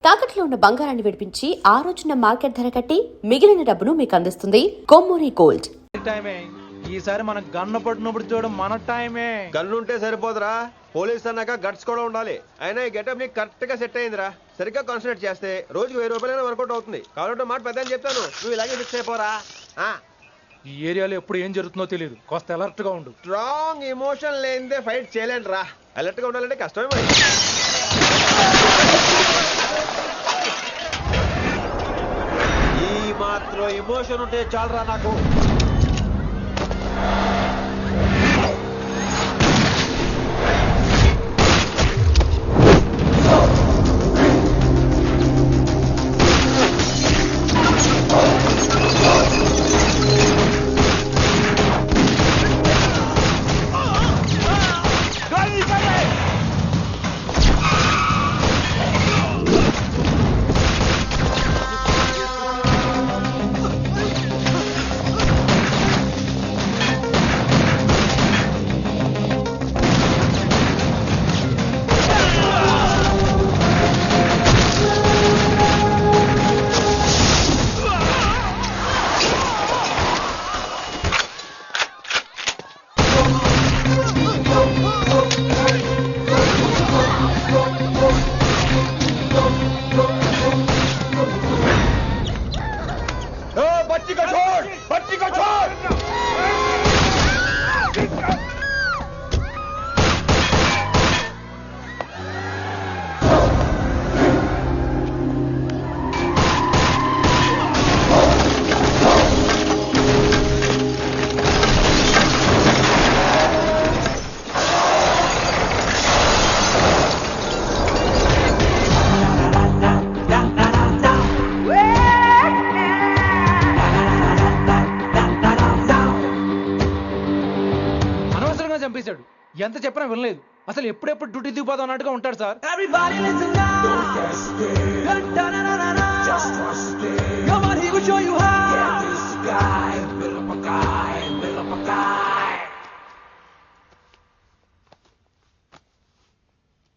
తాకట్లో ఉన్న బంగారాన్ని విడిపించి ఆ రోజున మార్కెట్ ధర కట్టి మిగిలిన డబ్బును మీకు అందిస్తుంది కొమ్మూరి గోల్డ్. ఈసారి మనం గన్ను పట్టినప్పుడు చూడడం మన టైమే. గన్నుంటే సరిపోదురా, పోలీస్ అన్నాక గట్స్ కూడా ఉండాలి. అయినా ఈ గెటప్ నీకు కరెక్ట్ గా సెట్ అయిందిరా. సరిగ్గా కాన్సన్ట్రేట్ చేస్తే రోజుకి 1000 రూపాయలైనా వర్కౌట్ అవుతుంది. కాబట్టి మాట పెద్ద అని చెప్తాను, నువ్వు ఇలాగే ఫిక్స్ అయిపోరా. ఈ ఏరియాలో ఎప్పుడు ఏం జరుగుతుందో తెలియదు, కాస్త అలర్ట్ గా ఉండు. స్ట్రాంగ్ ఎమోషన్ లేనిదే ఫైట్ చేయలేను రా. అలర్ట్ గా ఉండాలంటే కష్టమే మరి. ఈ మాత్రం ఎమోషన్ ఉంటే చాలరా నాకు. చంపేశాడు. ఎంత చెప్పినా వినలేదు. అసలు ఎప్పుడెప్పుడు డ్యూటీ దిగిపోదాం అన్నట్టుగా ఉంటాడు సార్.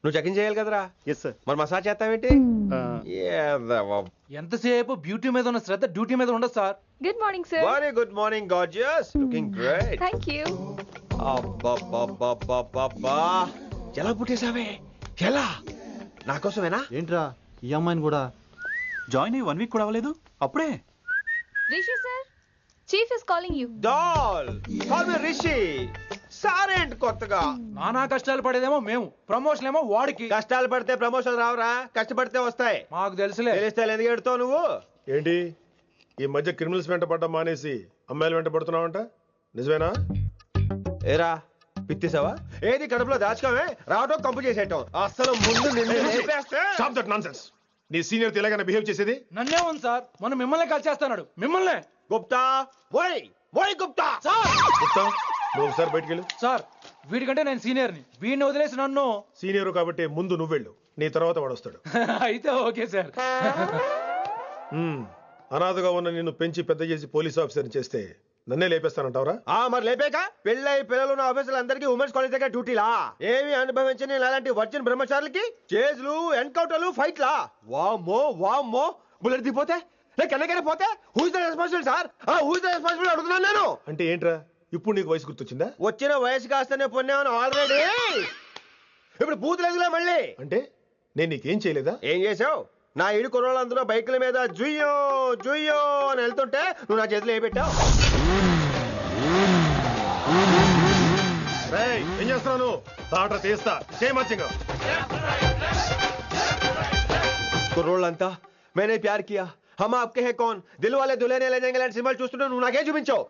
నువ్వు చెకింగ్ చేయాలి కదరా. Yes sir. మరి మసాజ్ చేస్తావేంటి? ఎంతసేపు బ్యూటీ మీద ఉన్న శ్రద్ధ డ్యూటీ మీద ఉండదు sir. Good morning sir. Very good morning gorgeous, looking great. Thank you. అబ్బబ్బబ్బబ్బబ్బా, ఎలా పుట్టేశావే? ఎలా? నా కోసమేనా? ఏంట్రా ఈ అమ్మాయిని కూడా జాయిన్ అయ్యి 1 వీక్ కూడా అవ్వలేదు అప్పుడే. Rishi sir, chief is calling you. Do call me Rishi. సారేంటి కొత్తగా? నానా కష్టాలు పడేదేమో మేము, ప్రమోషన్ ఏమో వాడికి. కష్టాలు పడితే ప్రమోషన్ రావురా, కష్టపడితే వస్తాయి. మాకు తెలుసులే. తెలిస్తే ఎందుకు ఎడుతావు నువ్వు? ఏంటి ఈ మధ్య క్రిమినల్స్ వెంట పడ్డం మానేసి అమ్మాయిలు వెంట పడుతున్నావంట, నిజమేనా? ఏరా పిత్తిసావా? ఏది కడుపులో దాచుకోవే, రావటం కంపు చేసేయటం. అసలు ముందు నిన్ను లేపేస్తే. Stop that nonsense. నీ సీనియర్ తెలంగాణ బిహేవ్ చేసేది. నన్నే ఉంది సార్, మనం మిమ్మల్ని కాల్ చేస్తున్నాడు. మిమ్మల్నే. గుప్తా ఓయ్ ఓయ్ గుప్తా. గుప్తా, నువ్వు ఒకసారి బయటికి వెళ్ళు. సార్ వీడికంటే నేను సీనియర్ని, వీడిని వదిలేసి నన్ను. సీనియర్ కాబట్టి ముందు నువ్వు వెళ్ళు, నీ తర్వాత వాడు వస్తాడు. అయితే ఓకే సార్. అనాథగా ఉన్న నిన్ను పెంచి పెద్ద చేసి పోలీస్ ఆఫీసర్ చేస్తే నన్నే లేపేస్తానంటావరా? మరి లేపాక పెళ్ళై పిల్లలు ఉన్న ఆఫీసులు అందరికీ ఉమెన్స్ కాలేజ్ దగ్గర డ్యూటీలా? ఏమి అనుభవించని అలాంటి వర్జిన్ బ్రహ్మచారులకి చేజ్లు, ఎన్కౌంటర్లు, ఫైట్లా? వామ్మో వామ్మో, బుల్లెట్ దిగిపోతే కన్నకైనా పోతే who is the responsible sir? Who is the responsible అడుగుతున్నాను నేను. అంటే ఏంట్రా, ఇప్పుడు నీకు వయసు గుర్తొచ్చిందా? వచ్చిన వయసు కాస్తనే పొన్నాను ఆల్రెడీ. ఇప్పుడు బూతులేదులే మళ్ళీ. అంటే నేను నీకేం చేయలేదా? ఏం చేసావు? నా ఇడు కుర్రోళ్ళందరూ బైకుల మీద జుయ్యో జుయ్యో అని వెళ్తుంటే నువ్వు నా చేతిలో ఏ పెట్టావు? ఏం చేస్తున్నాను? తాట తీస్తా చేయమచ్చంగా. కుర్రోళ్ళంతా मैंने प्यार किया, हम आपके हैं कौन, दिल वाले दुल्हने ले जाएंगे లాంటి సినిమాలు చూస్తుంటే నువ్వు నాకే చూపించావు.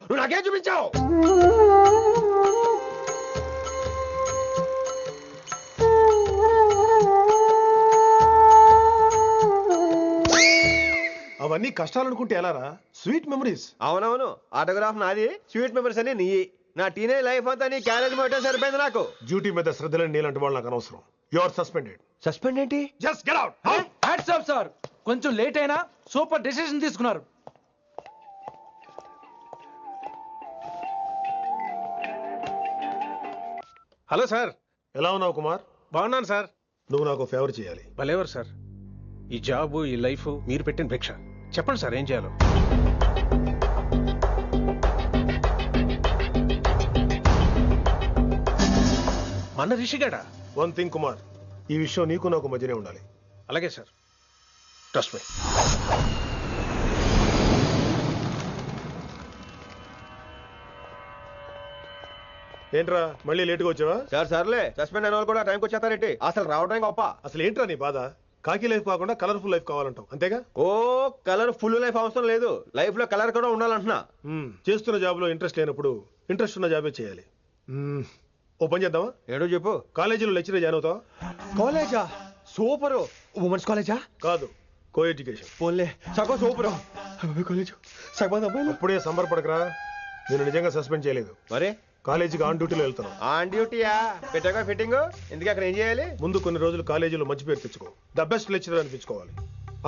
అవన్నీ కష్టాలనుకుంటే ఎలారా? Sweet memories. అవునవును, ఆటోగ్రాఫ్ నాది, స్వీట్ మెమరీస్ అని నీ. నా టీనేజ్ లైఫ్ అంతా నీ క్యారేజ్ మోటే సరిపోయింది నాకు. డ్యూటీ మీద శ్రద్ధలేని నీలాంటి వాళ్ళు నాకు అనవసరం. You are suspended. సస్పెండ్ ఏంటి? Just get out. Hats off sir, కొంచెం లేట్ అయినా సూపర్ డెసిషన్ తీసుకున్నారు. Hello sir. ఎలా ఉన్నావు కుమార్? బాగున్నాను సార్. నువ్వు నాకు ఫేవర్ చేయాలి. భలేవారు సార్. ఈ జాబ్ ఈ లైఫ్ మీరు పెట్టిన భిక్ష. చెప్పండి సార్ ఏం చేయాలో. మన రిషిగాడా? వన్ థింగ్ కుమార్, ఈ విషయం నీకు నాకు మధ్యనే ఉండాలి. అలాగే సార్, ట్రస్ట్ మీ. ఏంట్రా మళ్ళీ లేటుగా వచ్చావా? సర్లే సస్పెండ్ అయిన వాళ్ళు కూడా టైంకి వచ్చేస్తారేంటి? అసలు రావడం గొప్ప. అసలు ఏంట్రా నీ బాధ? కాకి లైఫ్ కాకుండా కలర్ఫుల్ లైఫ్ కావాలంటావు అంతేగా? ఓ కలర్ ఫుల్ లైఫ్ అవసరం లేదు, లైఫ్ లో కలర్ కూడా ఉండాలంటున్నా. చేస్తున్న జాబ్ లో ఇంట్రెస్ట్ లేనప్పుడు ఇంట్రెస్ట్ ఉన్న జాబే చేయాలి. ఓ పని చేద్దామా? ఏడో చెప్పు. కాలేజీలో లెక్చరర్ జాయిన్ అవుతావా? కాలేజా? సూపర్. ఉమెన్స్ కాలేజా? కాదు, కో ఎడ్యుకేషన్. పోన్లే సగం సూపర్. కాలేజ్ సగం అబ్బాయిలు. అప్పుడే సంబరపడకరా, నేను నిజంగా సస్పెండ్ చేయలేదు. మరి కాలేజీకి ఆన్ డ్యూటీలో వెళ్తాను. ఆన్ డ్యూటీయా? పెట్టాక ఫిట్టింగ్ ఎందుకు? అక్కడ ఏం చేయాలి? ముందు కొన్ని రోజులు కాలేజీలో మంచి పేరు తెచ్చుకో, ద బెస్ట్ లెక్చరర్ అనిపించుకోవాలి.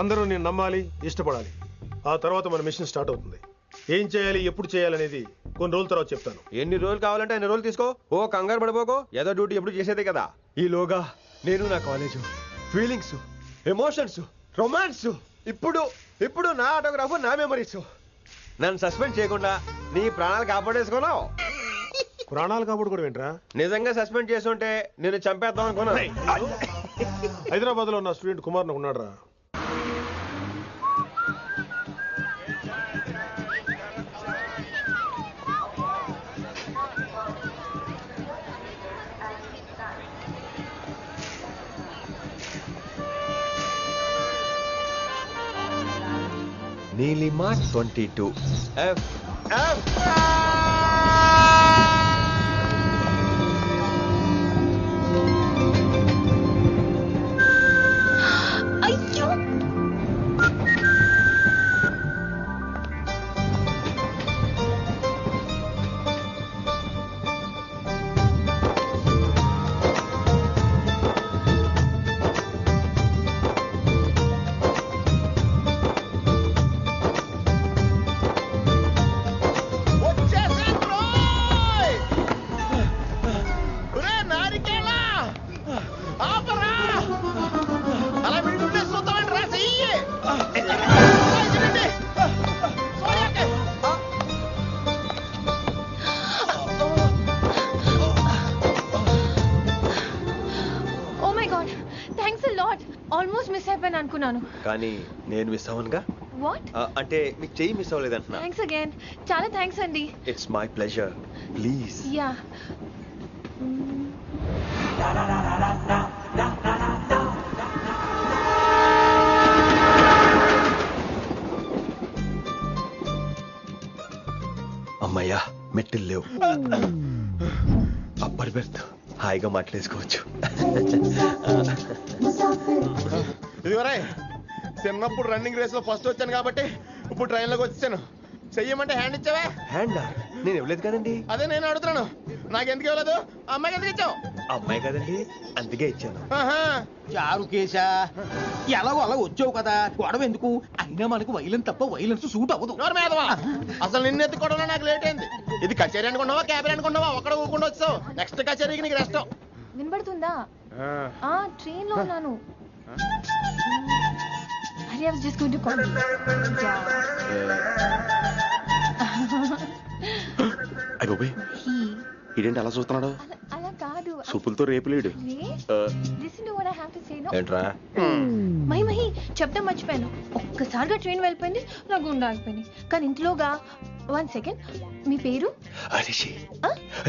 అందరూ నేను నమ్మాలి, ఇష్టపడాలి. ఆ తర్వాత మన మిషన్ స్టార్ట్ అవుతుంది. ఏం చేయాలి, ఎప్పుడు చేయాలనేది కొన్ని రోజుల తర్వాత చెప్తాను. ఎన్ని రోజులు కావాలంటే అన్ని రోజులు తీసుకో. ఓ కంగారు పడిపోకో, ఏదో డ్యూటీ ఎప్పుడు చేసేదే కదా. ఈలోగా నేను నా కాలేజ్ ఫీలింగ్స్, ఎమోషన్స్, రొమాన్స్, ఇప్పుడు నా ఆటోగ్రాఫ్, నా మెమరీస్. నన్ను సస్పెండ్ చేయకుండా నీ ప్రాణాలు కాపాడేసుకున్నావు. ప్రాణాలు కాపాడు కూడా ఏంట్రా? నిజంగా సస్పెండ్ చేసుంటే నేను చంపేద్దాం అనుకున్నా. హైదరాబాద్ లో ఉన్న స్టూడెంట్ కుమార్ ఉన్నాడు రా. నీలిమా 22 F. అయ్యో ఆల్మోస్ట్ మిస్ అయిపోయాను అనుకున్నాను. కానీ నేను మిస్ అవ్వనుగా. వాట్? అంటే మీకు చెయ్యి మిస్ అవ్వలేదంటున్నా. Thanks again. చాలా థ్యాంక్స్ అండి. It's my pleasure. Please. Yeah. అమ్మయ్యా, మెట్టులు లేవు. అప్పర్ బెర్త్, హాయిగా మాట్లాడేసుకోవచ్చు. ఇదివరే చిన్నప్పుడు రన్నింగ్ రేస్ లో ఫస్ట్ వచ్చాను కాబట్టి ఇప్పుడు ట్రైన్ లోకి వచ్చాను. చెయ్యమంటే హ్యాండ్ ఇచ్చావా? హ్యాండా? నేను ఇవ్వలేదు కదండి. అదే నేను అడుగుతున్నాను, నాకెందుకు ఇవ్వలేదు? అమ్మాయికి ఎందుకు ఇచ్చావు? అమ్మాయి కదండి, అందుకే ఇచ్చాను. చారు కేశా, ఎలాగో అలా వచ్చావు కదా, గొడవ ఎందుకు? అయినా మనకు వైలెన్స్ తప్ప వైలెన్స్ సూట్ అవ్వదు. అసలు నిన్ను ఎత్తుకోవడంలో నాకు లేట్ అయింది. ఇది కచేరీ అనుకున్నావా, క్యాబిన్ అనుకున్నావా? ఒక్కడ ఊకుండా వచ్చావు. నెక్స్ట్ కచేరీకి నీకు రెస్ట్. వినబడుతుందా? ట్రైన్ లో ఉన్నాను. I was just going to call you. ఇదేంటి అలా చూస్తున్నాడు? అలా కాదు. సూపులతో రేపులేడు. Listen to what I have to say, no? ఏంట్రా? మహి చెప్తా మర్చిపోయాను. ఒక్కసారిగా ట్రైన్ వెళ్ళిపోయింది, నా గుండె ఆగిపోయింది. కానీ ఇంట్లోగా 1 second, మీ పేరు? రిషి.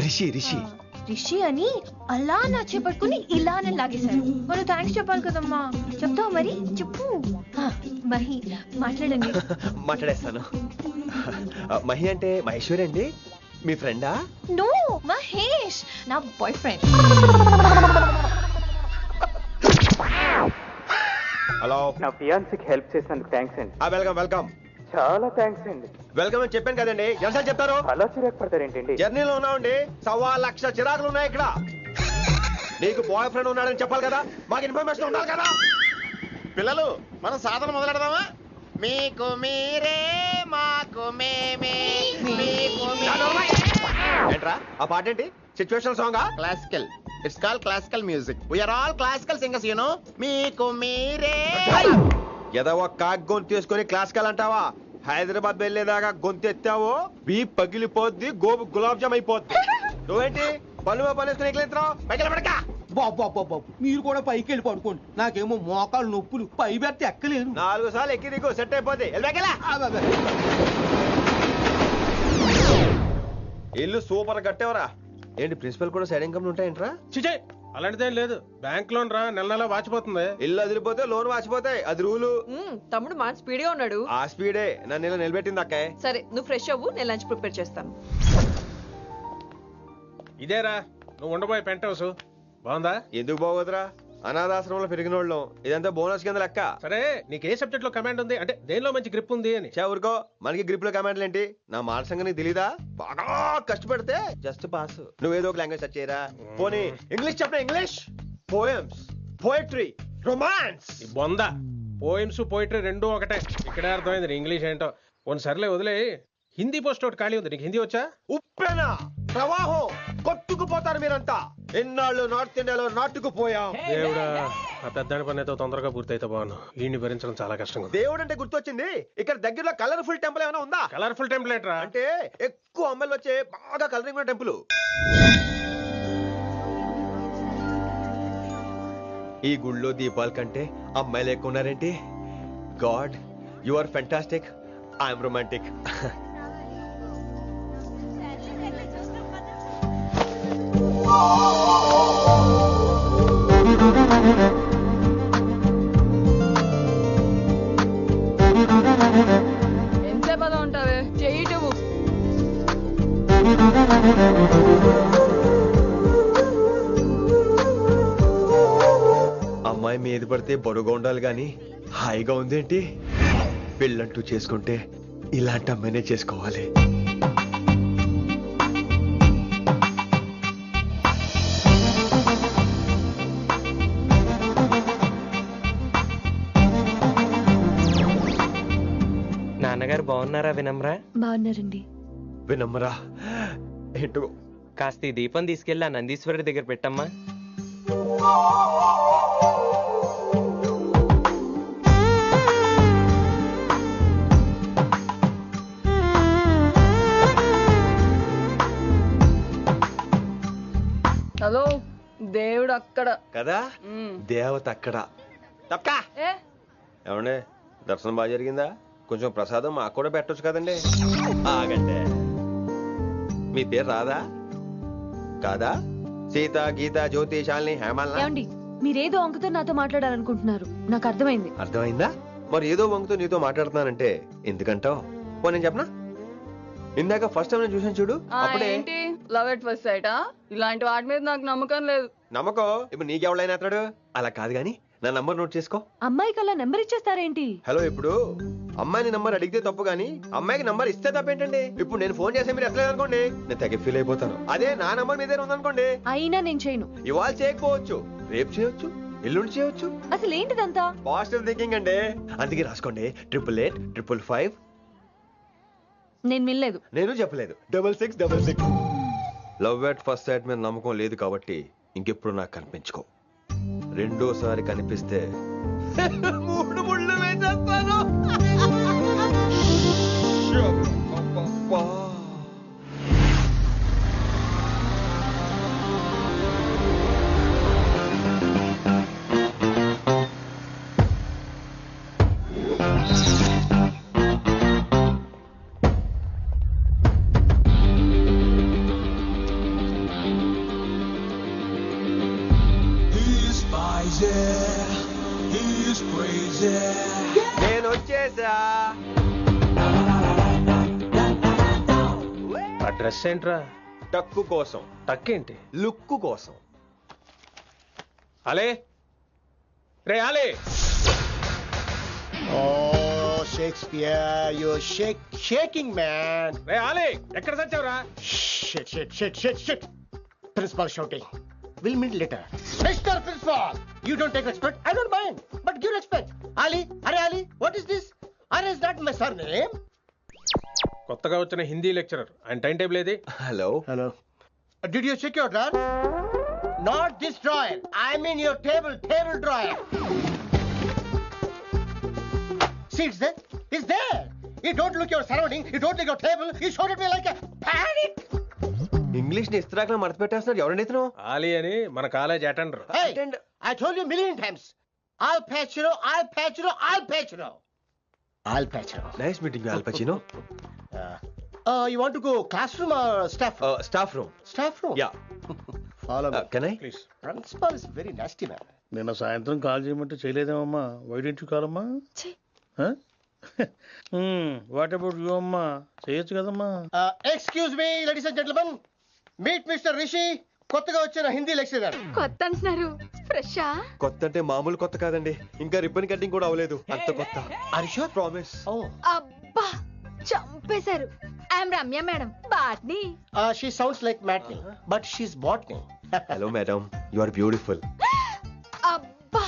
రిషి రిషి రిషి అని అలా నా చేపట్టుకుని ఇలా నన్ను లాగేశారు. మనం థ్యాంక్స్ చెప్పాలి కదమ్మా. చెప్తావు మరి? చెప్పు. మహి మాట్లాడండి. మాట్లాడేస్తాను. మహి అంటే మహేశ్వరి అండి, మీ ఫ్రెండా? నో, మహేష్ నా బాయ్ ఫ్రెండ్. హలో. నా ఫియాన్సీకి హెల్ప్ చేసినందుకు థ్యాంక్స్ అండి. Welcome welcome. చాలా థ్యాంక్స్ అండి. వెల్కమ్ అని చెప్పాను కదండి, ఎన్నిసార్లు చెప్తారు? అలా చిరాకు పడతారేంటండి? జర్నీలో ఉన్నామండి, 1,00,000 చిరాకులు ఉన్నాయి ఇక్కడ. నీకు బాయ్ ఫ్రెండ్ ఉన్నాడని చెప్పాలి కదా, మాకు ఇన్ఫర్మేషన్ ఉండాలి కదా. పిల్లలు, మనం సాధన మొదలెడదామా? మీకు మీరే, మాకు మేమే, మీకు ఏంట్రా ఆ పాట ఏంటి? Situation song? Classical. It's call classical music. We are all classical singers, you know. మీకు మీరే. ఎదవ కాక్ గొంతు తీసుకొని క్లాసికల్ అంటావా? హైదరాబాద్ వెళ్ళేదాకా గొంతు ఎత్తావో బీ పగిలిపోద్ది, గోబు గులాబ్ జామ్ అయిపోద్ది. నువ్వేంటి పళ్ళు పనేసుకుని ఎక్కలేస్తున్నావు? పైకి పడక. బాబు మీరు కూడా పైకి వెళ్ళి పడుకోండి. నాకేమో మోకాలు నొప్పులు, పై బెర్త ఎక్కలేను. 4 సార్లు ఎక్కి దిగు, సెట్ అయిపోద్ది. ఇల్లు సూపర్ కట్టేవరా. ఏంటి ప్రిన్సిపల్ కూడా సైడ్ ఇన్కమ్ ఉంటాయంట్రా? చిచే అలాంటిదేం లేదు. బ్యాంక్ లోన్ రా, నెల నెల వాచిపోతుంది. ఇల్లు అదిరిపోతే లోన్ వాచిపోతాయి, అది రూలు. తమ్ముడు మాట స్పీడ్ గా ఉన్నాడు. ఆ స్పీడే నన్ను ఇలా నిలబెట్టింది అక్కాయ్. సరే నువ్వు ఫ్రెష్ అవ్వు, నేను లంచ్ ప్రిపేర్ చేస్తాను. ఇదేరా నువ్వు ఉండబోయే పెంట్ హౌస్. బాగుందా? ఎందుకు బాగోదురా, అనాథాశ్రమంలో పెరిగిన వాళ్ళం. ఇదంతా బోనస్ కింద లెక్క. సరే నీకు ఏ సబ్జెక్ట్ లో కమాండ్ ఉంది, అంటే దేనిలో మంచి గ్రిప్ ఉంది అని. ఊరుకో, మనకి గ్రిప్ లో కమాండ్లు ఏంటి? నా మాట సంగతి నీకు తెలీదా? బాగా కష్టపడితే జస్ట్ పాస్. నువ్వేదో ఒక లాంగ్వేజ్ సెర్చ్ చేయరా. పోనీ ఇంగ్లీష్ చెప్పిన ఇంగ్లీష్, పోయమ్స్, పోయట్రీ, రొమాన్స్. ఈ బొంద పోయిమ్స్ పోయిటరీ రెండూ ఒకటే. ఇక్కడే అర్థమైంది ఇంగ్లీష్ ఏంటో. కొన్ని సర్లే వదిలే. హిందీ పోస్ట్ ఒకటి ఖాళీ ఉంది, నీకు హిందీ వచ్చా? ఉప్పెనా ప్రవాహం కొట్టుకుపోతారు మీరంతా. ఎన్నాళ్ళు నార్త్ ఇండియాలో నాటుకుపోయాం. దేవుడా, ఆ పెద్దాని పని అయితే తొందరగా పూర్తయితే బాగున్నాను. వీడిని భరించడం చాలా కష్టంగా ఉంది. దేవుడు అంటే గుర్తొచ్చింది, ఇక్కడ దగ్గరలో కలర్ఫుల్ టెంపుల్ ఏమైనా ఉందా? కలర్ఫుల్ టెంపుల్ ఏంట్రా? అంటే ఎక్కువ అమ్మాయిలు వచ్చే బాగా కలరింగ్ ఉన్న టెంపుల్. ఈ గుళ్ళో దీపాల కంటే అమ్మాయిలు ఎక్కువ ఉన్నారేంటి? God, you are fantastic, I'm romantic. ఎంతసేపు అలా ఉంటావే, చెయ్యిటువు. అమ్మాయి మీద పడితే బరువుగా ఉండాలి గాని హాయిగా ఉందేంటి? పెళ్ళంటూ చేసుకుంటే ఇలాంటి అమ్మాయినే చేసుకోవాలి. నాన్నగారు బాగున్నారా వినమ్రా? బాగున్నారండి. వినమ్రా ఏంటో కాస్త ఈ దీపం తీసుకెళ్ళి ఆ నందీశ్వరుడి దగ్గర పెట్టమ్మా. హలో, దేవుడు అక్కడ కదా, దేవత అక్కడ. తప్పకా ఏ ఏమండే, దర్శనం బాగా జరిగిందా? కొంచెం ప్రసాదం మాకు కూడా పెట్టొచ్చు కదండి. ఆగంటే, మీ పేరు రాదా కాదా? సీత, గీత, జ్యోతి, శాలిని, హేమల్. ఏమండి, మీరేదో అంకుతో నాతో మాట్లాడాలనుకుంటున్నారు, నాకు అర్థమైంది. అర్థమైందా? మరి ఏదో వంగుతో నీతో మాట్లాడుతున్నానంటే ఎందుకంటావు? పో నేను చెప్పనా? ఇందాక ఫస్ట్ టైం నేను చూసాను చూడు, అప్పుడే. ఏంటి లవ్ ఎట్ ఫస్ట్ సైటా? ఇలాంటి వాటి మీద నాకు నమ్మకం లేదు. నమ్మకం ఇప్పుడు నీకెవడైనా అతడు? అలా కాదు గాని నా నంబర్ నోట్ చేసుకో. అమ్మాయికి అలా నెంబర్ ఇచ్చేస్తారేంటి? హలో, ఇప్పుడు అమ్మాయిని నంబర్ అడిగితే తప్పు గానీ అమ్మాయికి నంబర్ ఇస్తే తప్పేంటండి? ఇప్పుడు నేను ఫోన్ చేస్తే మీరు ఎట్లేదు అనుకోండి, నేను తెగ ఫీల్ అయిపోతాను. అదే నా నంబర్ మీదే ఉందనుకోండి, అయినా నేను చేయను. ఇవాళ చేయకపోవచ్చు, రేపు చేయొచ్చు, ఎల్లుండి చేయొచ్చు. అసలు ఏంటిదంతా? పాజిటివ్ థింకింగ్ అండి. అందుకే రాసుకోండి 888-555. నేను వినలేదు. నేను చెప్పలేదు 6666. లవ్ ఎట్ ఫస్ట్ సైట్ మీద నమ్మకం లేదు కాబట్టి ఇంకెప్పుడు నాకు కనిపించుకో. రెండోసారి కనిపిస్తే 3 ముళ్ళు వేసేస్తాను. నేను వచ్చేసా. ఆ డ్రెస్ ఏంట్రా? టక్కు కోసం. టక్కేంటి? లుక్కు కోసం. అలే రే ఆలే. Shakespeare, you shaking man. రే ఆలే, ఎక్కడ చచ్చావురా? Shit. Principal shouting. We'll meet later. Mr. Principal, you don't take respect. I don't mind, but give respect. Ali, Ali, what is this? Are is that my surname? కొత్తగా వచ్చిన Hindi lecturer, ఆయన time table ఏది? Hello. Did you check your drawer? Not this drawer. I mean your table drawer. See, it's there. It's there. You don't look your surrounding. You don't look your table. You showed at me like a panic. English ని ఇస్త్రాకులో మడత పెట్టేస్తున్నాడు. ఎవరండి ఇతను? ఆలీ అని మన college attender. Hey, I told you a million times. I'll patch you. I'll patch you. I'll patch you. I'll patch you. Nice meeting all పచినో. You want to go classroom or staff room? Staff room. Staff room. Yeah. Follow me. Can I? Please. Principal is very nasty man. నిన్న సాయంత్రం call చేయమంటే చేయలేదేమమ్మా? Why don't you call అమ్మా? What about you అమ్మా? చేయొచ్చు కదమ్మా. Excuse me, ladies and gentlemen. Meet Mr. Rishi. కొత్తగా వచ్చిన Hindi lecturer. కొత్త అంటున్నారు, ఫ్రెషా? కొత్త అంటే మామూలు కొత్త కాదండి, ఇంకా రిబ్బన్ కటింగ్ కూడా అవ్వలేదు, అంత కొత్త. Are you sure? ప్రామిస్. అబ్బా చంపేశారు. I'm Ramya madam, botany. She sounds like Matney, but she's botany. Hello madam, you are beautiful. అబ్బా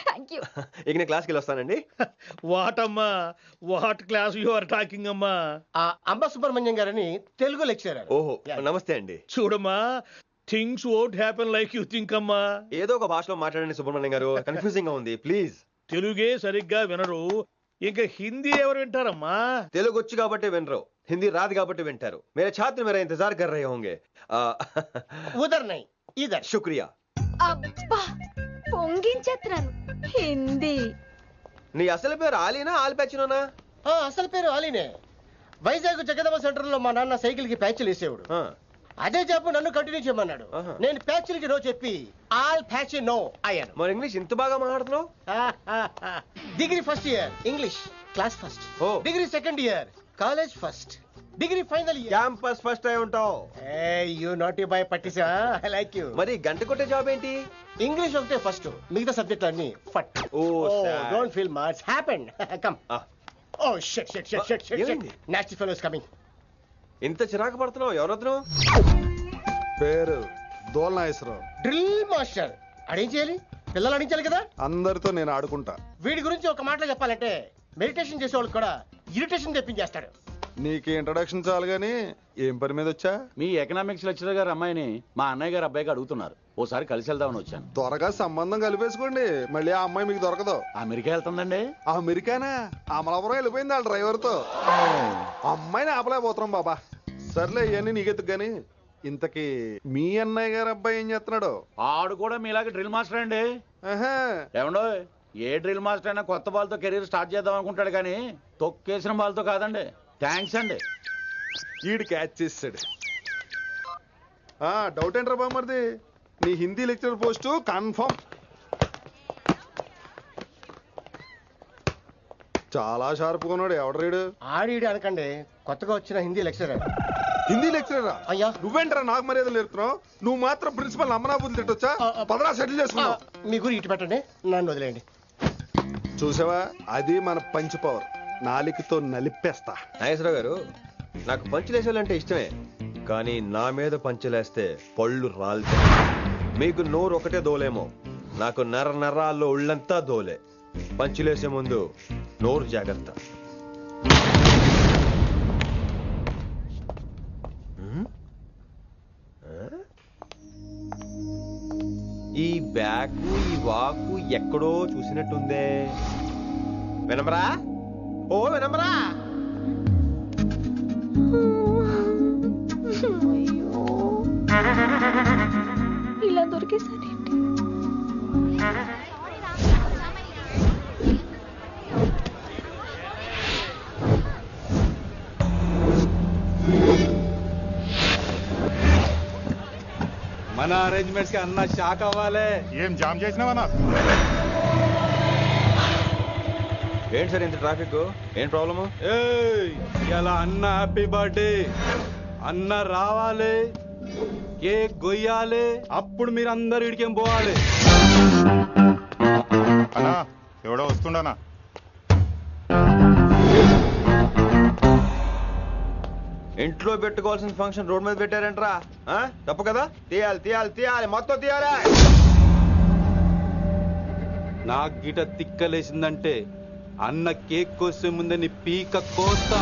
థ్యాంక్ యూ. ఇక నేను క్లాస్కి వెళ్ళి వస్తానండి. వాట్ అమ్మా, what class you are talking అమ్మా? అంబ సుబ్రహ్మణ్యం గారని తెలుగు లెక్చరర్. ఓహో నమస్తే అండి. చూడమ్మా, things won't happen like you think అమ్మా. ఏదో ఒక భాషలో మాట్లాడండి సుబ్రహ్మణ్యం గారు, కన్ఫ్యూజింగ్ గా ఉంది ప్లీజ్. తెలుగే సరిగ్గా వినరు, ఇంకా హిందీ ఎవరు వింటారమ్మా? తెలుగు వచ్చు కాబట్టి వినరు, హిందీ రాదు కాబట్టి వింటారు. मेरे छात्र मेरा इंतजार कर रहे होंगे. ఉదర్ నై ఇదర్. शुक्रिया. అబ్బా పొంగించేస్తున్నాను. హిందీ. నీ అసలు పేరు ఆలీనా ఆల్పచ్చినోనా? అసలు పేరు ఆలీనే. వైజాగ్ జగదమ్మ సెంటర్ లో మా నాన్న సైకిల్ కి ప్యాచ్లు వేసేవాడు. అదే జాబ్ నన్ను కంటిన్యూ చేయమన్నాడు. నేను ప్యాచ్లకి నో చెప్పి ఆల్ ప్యాచ్ నో అయ్యాను. మరి ఇంగ్లీష్ ఇంత బాగా మాట్లాడుతున్నావు? Degree first year English class first. Degree second year college first. Degree final year campus first అయి ఉంటావు. యూ నాట్ యూ బై పట్టిసా. I like you. మరి గంట కొట్టే జాబ్ ఏంటి? ఇంగ్లీష్ ఒకటే ఫస్ట్, మిగతా సబ్జెక్ట్ అన్ని ఫట్. Don't feel much happened. Come. Oh shit shit shit shit shit. Nasty fellows coming. ఇంత చిరాకు పడుతున్నావు, ఎవరొద్దు? పేరు దోల్నాగేశ్వరరావు. Drill master. అడేం చేయాలి? పిల్లలు అడించాలి కదా. అందరితో నేను ఆడుకుంటా. వీడి గురించి ఒక మాటలో చెప్పాలంటే మెడిటేషన్ చేసేవాళ్ళు కూడా ఇరిటేషన్ తెప్పించేస్తాడు. నీకు ఇంట్రడక్షన్ చాలు గానీ ఏం పని మీద వచ్చా? మీ ఎకనామిక్స్ లెక్చరర్ గారు అమ్మాయిని మా అన్నయ్య గారు అబ్బాయికి అడుగుతున్నారు, ఓసారి కలిసి వెళ్దామని వచ్చాను. త్వరగా సంబంధం కలిపేసుకోండి, మళ్ళీ ఆ అమ్మాయి మీకు దొరకదు. అమెరికా వెళ్తుందండి. అమెరికానా? అమలాపురం వెళ్ళిపోయింది వాళ్ళ డ్రైవర్ తో. అమ్మాయిని ఆపలేకపోతున్నాం బాబా. సర్లే ఇవన్నీ నీకెత్తుకు గాని, ఇంతకీ మీ అన్నయ్య గారు అబ్బాయి ఏం చేస్తున్నాడు? ఆడు కూడా మీలాగే డ్రిల్ మాస్టర్ అండి. ఏమండో, ఏ డ్రిల్ మాస్టర్ అయినా కొత్త బాల్తో కెరీర్ స్టార్ట్ చేద్దాం అనుకుంటాడు కానీ తొక్కేసిన బాల్తో కాదండి. థ్యాంక్స్ అండి. ఈడు క్యాచ్ చేసాడు. డౌట్ ఏంట్రా బామ్మర్ది, నీ హిందీ లెక్చరర్ పోస్టు కన్ఫర్మ్. చాలా షార్ప్గా ఉన్నాడు. ఎవడరీడు? ఆడీడు అనకండి, కొత్తగా వచ్చిన హిందీ లెక్చరర్. హిందీ లెక్చరరా? అయ్యా నువ్వేంట్రా నాకు మర్యాద నేర్పుతున్నావు? నువ్వు మాత్రం ప్రిన్సిపల్ అమ్మనాబుద్ధి తిట్టొచ్చా? పదరా సెటిల్ చేసుకున్నావు. మీ గురి ఇటు పెట్టండి, నన్ను వదిలేయండి. చూసావా, అది మన పంచ్ పవర్. నాలికతో నలిపేస్తా. నాగేశ్వరరావు గారు, నాకు పంచులేసాలంటే ఇష్టమే, కానీ నా మీద పంచులేస్తే పళ్ళు రాలుతాయి. మీకు నోరు ఒకటే దోలేమో, నాకు నర నరాల్లో ఒళ్ళంతా దోలే. పంచులేసే ముందు నోరు జాగ్రత్త. ఈ బ్యాకు ఈ వాకు ఎక్కడో చూసినట్టుందే. వినమరా? ఓ వినమరా? ఇలా దొరికేసాడేంటి? మన అరేంజ్మెంట్స్ కి అన్న షాక్ అవ్వాలి. ఏం జామ్ చేసినావన్నా? ఏంటి సార్ ఇంత ట్రాఫిక్? ఏం ప్రాబ్లము? ఇలా అన్న హ్యాపీ బర్త్డే, అన్న రావాలి, కేక్ గొయ్యాలి, అప్పుడు మీరు అందరు ఇడికేం పోవాలి. అన్నా ఎవడో వస్తుండనా? ఇంట్లో పెట్టుకోవాల్సిన ఫంక్షన్ రోడ్ మీద పెట్టారంట్రా. తప్పు కదా? తీయాలి తీయాలి తీయాలి, మొత్తం తీయాలి. నాకు గిట తిక్కలేసిందంటే అన్న కేక్ కోసే ముందే నీ పీక కోస్తా.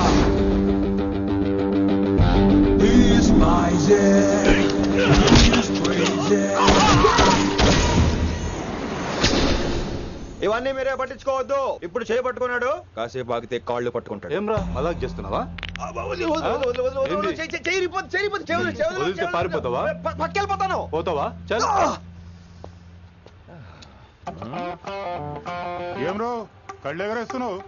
ఇవన్నీ మీరే పట్టించుకోవద్దు. ఇప్పుడు చేయి పట్టుకున్నాడు, కాసేపు ఆగితే కాళ్ళు పట్టుకుంటాడు. ఏమ్రా అలా చేస్తున్నావా? పారిపోతావా? పక్కెళ్ళిపోతాను. పోతావా? చల్. ఏమ్రో కళ్ళు ఎగరేస్తున్నావు?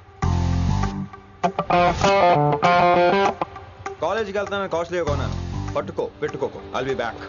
కాలేజీకి వెళ్తాను, కాస్ట్లీగా కొన్నాను. పట్టుకో, పెట్టుకోకు. I'll be back.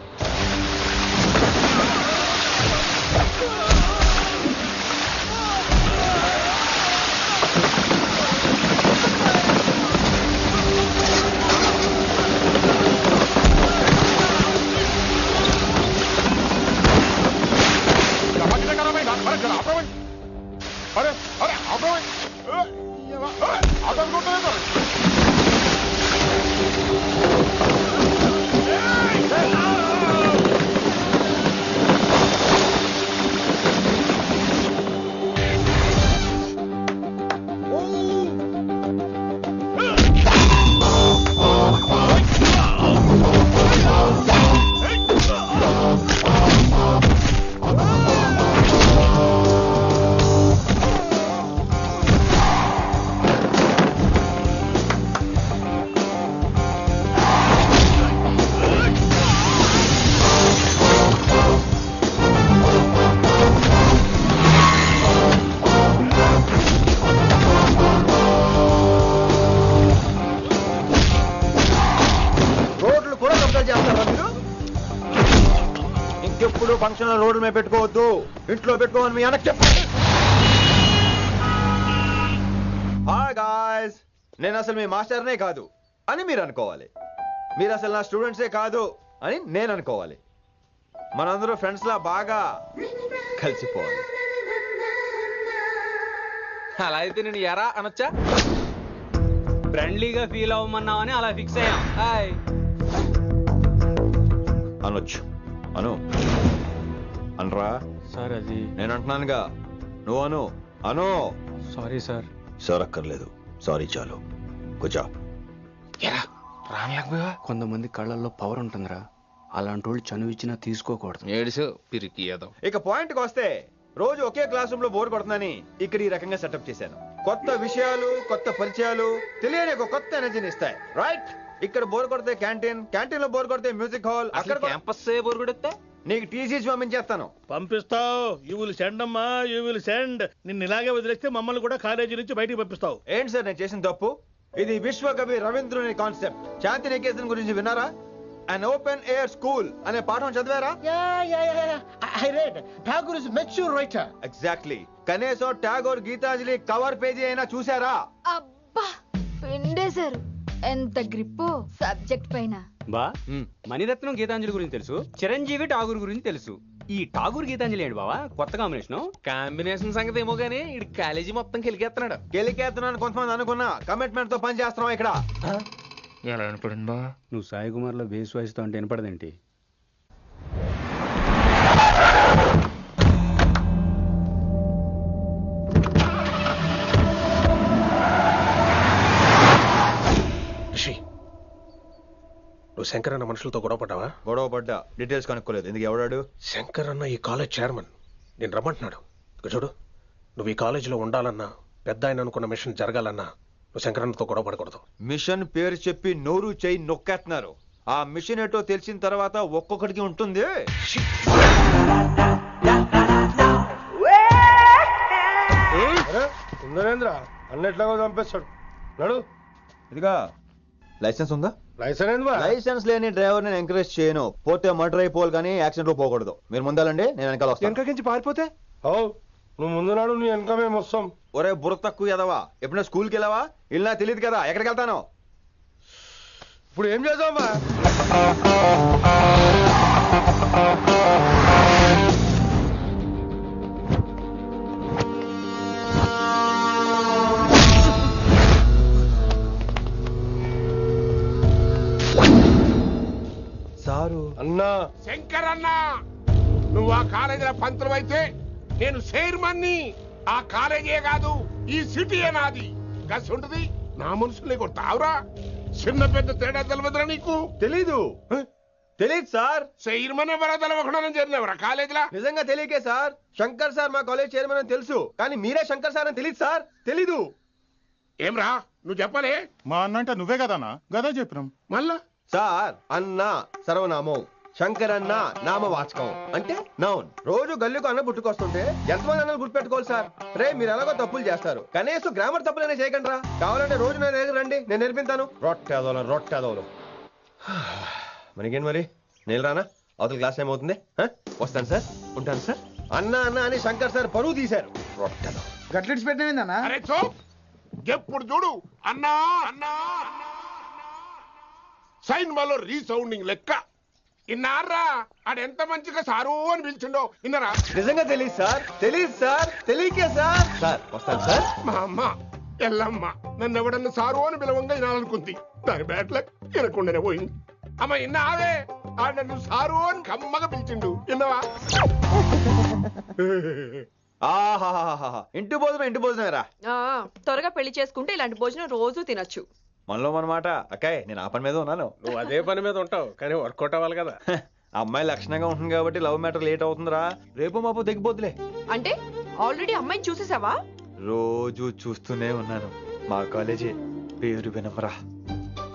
ఇంకెప్పుడు ఫంక్షన్ రోడ్డు మీద పెట్టుకోవద్దు, ఇంట్లో పెట్టుకోమని మీ అన్నకి చెప్పండి. హాయ్ గాయ్స్, నేను అసలు మీ మాస్టర్నే కాదు అని మీరు అనుకోవాలి. మీరు అసలు నా స్టూడెంట్సే కాదు అని నేను అనుకోవాలి. మనందరూ ఫ్రెండ్స్ లా బాగా కలిసిపోవాలి. అలా అయితే నేను ఎరా అనొచ్చా? ఫ్రెండ్లీగా ఫీల్ అవ్వమన్నావని అలా ఫిక్స్ అయ్యాం. హాయ్ అనొచ్చు, అను అనరా సార్. అది నేను అంటున్నానుగా, నువ్వు అను. అను. Sorry sir. సార్ అక్కర్లేదు, సారీ చాలు. కూర్చో. కొంతమంది కళ్ళల్లో పవర్ ఉంటుందిరా, అలాంటి వాళ్ళు చనువు ఇచ్చినా తీసుకోకూడదు. ఏడుసు పిరికి ఏదో. ఇక పాయింట్కి వస్తే, రోజు ఒకే క్లాస్ రూమ్ లో బోర్ కొడుతుందని ఇక్కడ ఈ రకంగా సెటప్ చేశాను. కొత్త విషయాలు, కొత్త పరిచయాలు తెలియని ఒక కొత్త ఎనర్జీని ఇస్తాయి. రైట్? ఇక్కడ బోర్ కొడితే క్యాంటీన్, క్యాంటీన్ లో బోర్ కొడితే మ్యూజిక్ హాల్, అక్కడ క్యాంపస్ బోర్ కొడితే నీకు టీసీ పంపించేస్తాను. పంపిస్తావు. యూ విల్ సెండ్ అమ్మా, యూ విల్ సెండ్. నిన్ను ఇలాగే వదిలేస్తే మమ్మల్ని కూడా కాలేజీ నుంచి బయటికి పంపిస్తావు. ఏంటి సార్ నేను చేసిన తప్పు? ఇది విశ్వకవి రవీంద్రుని కాన్సెప్ట్. శాంతి నికేతన్ గురించి విన్నారా? An open air school అనే పాఠం చదివారా? I read. Tagore is a mature writer. Exactly. కనీసం టాగోర్ గీతాంజలి కవర్ పేజీ అయినా చూసారా? అబ్బా పిండేశారు. ఎంత గ్రిప్పు సబ్జెక్ట్ పైన. బా మణిరత్నం గీతాంజలి గురించి తెలుసు, చిరంజీవి ఠాగూర్ గురించి తెలుసు. ఈ ఠాగూర్ గీతాంజలి ఏంటి బావా కొత్త కాంబినేషన్ సంగతి ఏమో గానీ ఈ కాలేజీ మొత్తం కెలికేస్తున్నాడు. కెలికేస్తున్నాను కొంతమంది అనుకున్నా, కమిట్మెంట్ తో పని చేస్తున్నాం ఇక్కడ. ఎలా వినపడింది బా? నువ్వు సాయి కుమార్ లో బేస్ వాయిస్తో అంటే వినపడదేంటి? నువ్వు శంకర్ అన్న మనుషులతో గొడవ పడ్డావా? గొడవ పడ్డా, డీటెయిల్స్ కనుక్కోలేదు. ఎందుకు? ఎవడాడు? శంకర్ అన్న ఈ కాలేజ్ చైర్మన్. నేను రమ్మంటున్నాడు. ఇక చూడు, నువ్వు ఈ కాలేజీలో ఉండాలన్నా, పెద్ద ఆయన అనుకున్న మిషన్ జరగాలన్నా నువ్వు శంకర్ అన్నతో గొడవ పడకూడదు. మిషన్ పేరు చెప్పి నోరు చేయి నొక్కేస్తున్నారు. ఆ మిషన్ ఏటో తెలిసిన తర్వాత ఒక్కొక్కడికి ఉంటుంది. నరేంద్ర అన్నెట్లాగో చంపేస్తాడు. నడు. ఇదిగా లైసెన్స్ ఉందా? లైసెన్స్ లేని డ్రైవర్ నేను ఎంకరేజ్ చేయను. పోతే మర్డర్ అయిపోవాలి కానీ యాక్సిడెంట్ లో పోకూడదు. మీరు ముందాలండి, నేను వెనకాల వస్తాను. వెనకకించి పారిపోతే నువ్వు ముందు నాడు నీ వెనక మేము వస్తాం. ఒరే బుర్ర తక్కువ ఎదవా, ఎప్పుడైనా స్కూల్కి వెళ్ళావా? ఇలా తెలియదు కదా ఎక్కడికి వెళ్తాను. ఇప్పుడు ఏం చేద్దామా? సారు అన్నా. శంకర్ అన్నా, నువ్వు ఆ కాలేజీలో పంతులు అయితే నేను చైర్మన్ని. ఆ కాలేజీ కాదు, ఈ సిటీయే నాది. గస్ ఉంటుంది నా మనుషుల్ని కొడతావురా? చిన్న పెద్ద తేడా తెలియదురా నీకు? తెలీదు. తెలియదు సార్. చైర్మన్ ఎవరో తెలవకుండా చేరినవరా కాలేజీలా? నిజంగా తెలియకే సార్. శంకర్ సార్ మా కాలేజ్ చైర్మన్ అని తెలుసు, కానీ మీరే శంకర్ సార్ అని తెలియదు సార్. తెలీదు. ఏమ్రా నువ్వు చెప్పలే? మా అన్న అంటే నువ్వే కదన్నా, గదా చెప్పినాం. మళ్ళా సార్ అన్న సర్వనామం, శంకర్ అన్న నామవాచకం అంటే నౌన్. రోజు గల్లుకు అన్న పుట్టుకొస్తుంటే ఎంతమంది అన్నలు గుర్తుపెట్టుకోవాలి సార్? రే మీరు ఎలాగో తప్పులు చేస్తారు, కనీసం గ్రామర్ తప్పులనే చేయకండి రా. కావాలంటే రోజు నా దగ్గర రండి, నేను నేర్పిస్తాను. రొట్టెదోలం. మనకేం మరి, నేను రానా? అవతల క్లాస్ టైం అవుతుంది. వస్తాను సార్, ఉంటాను సార్. అన్న అన్న అని శంకర్ సార్ పరువు తీశారు. రొట్టెదో గట్లెట్స్ పెట్టినా అరే చో ఎప్పుడు చూడు అన్నా అన్నా సైన్ మాలో రీసౌండింగ్ లెక్క. ఇన్నారా ఆడెంత మంచిగా సారు అని పిలిచిండో ఇన్నరా? నిజంగా తెలియదు సార్. తెలియకే సార్. సార్ వస్తాను సార్. మా అమ్మ ఎల్లమ్మ నన్ను ఎవడన్నా సారు అని పిలవంగా వినాలనుకుంది. దాని బ్యాట్లక్ వినకుండానే పోయింది. అమ్మ ఇన్నావే, ఆడ నన్ను సారు అని కమ్మగా పిలిచిండు. విన్నవా? ఆహాహాహా, ఇంటి భోజనం రా. త్వరగా పెళ్లి చేసుకుంటే ఇలాంటి భోజనం రోజు తినొచ్చు. మనలో మనమాట. అక్కాయ్ నేను ఆ పని మీద ఉన్నాను. నువ్వు అదే పని మీద ఉంటావు, కానీ వర్కౌట్ అవ్వాలి కదా. అమ్మాయి లక్షణంగా ఉంటుంది కాబట్టి లవ్ మ్యాటర్ లేట్ అవుతుందిరా. రేపు మాపు దిగిపోతులే. అంటే ఆల్రెడీ అమ్మాయిని చూసేసావా? రోజు చూస్తూనే ఉన్నాను. మా కాలేజీ పేరు వినమరా.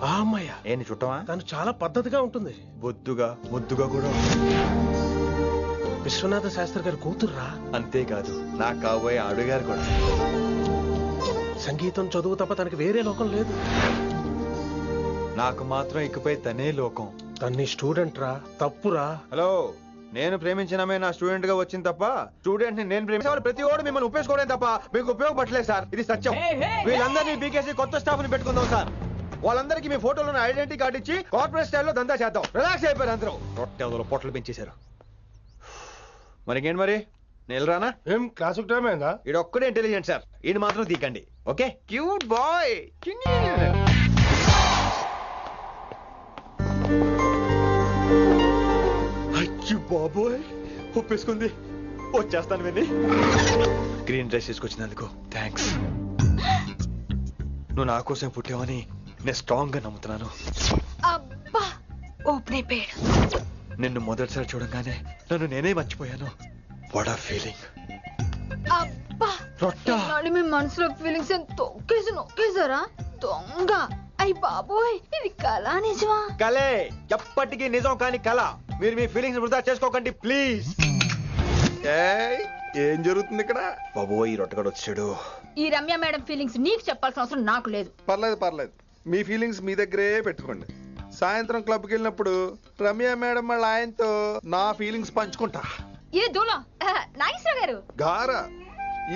ఆ అమ్మాయ ఏంటి చుట్టమా? తను చాలా పద్ధతిగా ఉంటుంది, బొద్దుగా ముద్దుగా కూడా. విశ్వనాథ శాస్త్రి గారి కూతుర్రా. అంతేకాదు నా కాబోయే ఆడుగారు కూడా. సంగీతం చదువు తప్ప తనకి వేరే లోకం లేదు. నాకు మాత్రం ఇకపై తనే లోకం. తన్ని స్టూడెంట్ రా, తప్పురా. హలో, నేను ప్రేమించినమే నా స్టూడెంట్ గా వచ్చింది తప్ప, స్టూడెంట్ ని నేను ప్రేమించే వాళ్ళు ప్రతి ఓడు మిమ్మల్ని ఉపయోగించుకోవడం తప్ప మీకు ఉపయోగపడలేదు సార్. ఇది సత్యం. వీళ్ళందరినీ బీకేసి కొత్త స్టాఫ్ ని పెట్టుకుందాం సార్. వాళ్ళందరికీ మీ ఫోటోలో ఐడెంటిటీ కార్డు ఇచ్చి కార్పొరేట్ స్టైల్లో దందా చేద్దాం. రిలాక్స్ అయిపోయారు అందరూ. రొట్టె పొట్టలు పెంచేశారు. మరికేంటి మరి, నేను రానా? ఏం క్లాస్ టైం అయిందా? ఇది ఒక్కడే ఇంటెలిజెంట్ సార్, ఇది మాత్రం తీకండి. Okay, cute boy. అచ్చి బాబోయ్, ఒప్పేసుకుంది. వచ్చేస్తాను విని. గ్రీన్ డ్రెస్ తీసుకొచ్చినందుకు థ్యాంక్స్. నువ్వు నా కోసం పుట్టావని నేను స్ట్రాంగ్ గా నమ్ముతున్నాను. అబ్బా ఓపెన్ అయిపోయాడు. నిన్ను మొదటిసారి చూడంగానే నన్ను నేనే మర్చిపోయాను. వాట్ ఆ ఫీలింగ్. అబ్బా రొట్టె మీ మనసులో ఫీలింగ్స్ నొక్కేసారా దొంగ? అయ్యి బాబోయ్, ఇది కళ నిజమా? కలే, ఎప్పటికీ నిజం కాని కళ. మీరు మీ ఫీలింగ్స్ వృధా చేసుకోకండి ప్లీజ్. ఏం జరుగుతుంది ఇక్కడ? బాబోయ్, ఈ రొట్టెగాడు వచ్చాడు. ఈ రమ్య మేడం ఫీలింగ్స్ నీకు చెప్పాల్సిన అవసరం నాకు లేదు. పర్లేదు, మీ ఫీలింగ్స్ మీ దగ్గరే పెట్టుకోండి. సాయంత్రం క్లబ్కి వెళ్ళినప్పుడు రమ్య మేడం వాళ్ళ ఆయనతో నా ఫీలింగ్స్ పంచుకుంటా. ఏ దూలా నాగేశ్వర గారు గారా,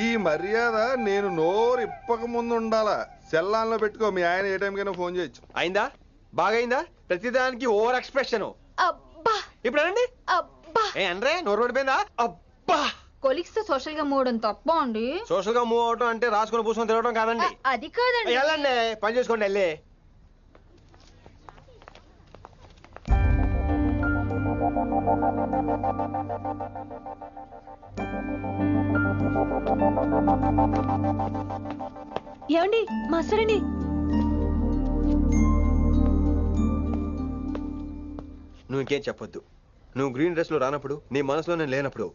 ఈ మర్యాద నేను నోరు ఇప్పక ముందు ఉండాలా. సెల్లాన్లో పెట్టుకో, మీ ఆయన ఏ టైంకైనా ఫోన్ చేయొచ్చు. అయిందా? బాగైందా? ప్రతిదానికి ఓవర్ ఎక్స్ప్రెషన్. అబ్బా ఇప్పుడు అనండి. అబ్బా ఏ అనరే, నోరు పడిపోయిందా? అబ్బా. కొలిక్స్ తో సోషల్ గా మూవడం తప్ప అండి. సోషల్ గా మూవ్ అవడం అంటే రాసుకొని పూసుకొని తిరగడం కాదండి. అది కాదండి. వెళ్ళండి, పని చేసుకోండి. వెళ్ళి ఏమండి మాస్టర్ అండి, నువ్వు ఇంకేం చెప్పొద్దు. నువ్వు గ్రీన్ డ్రెస్ లో రానప్పుడు, నీ మనసులో నేను లేనప్పుడు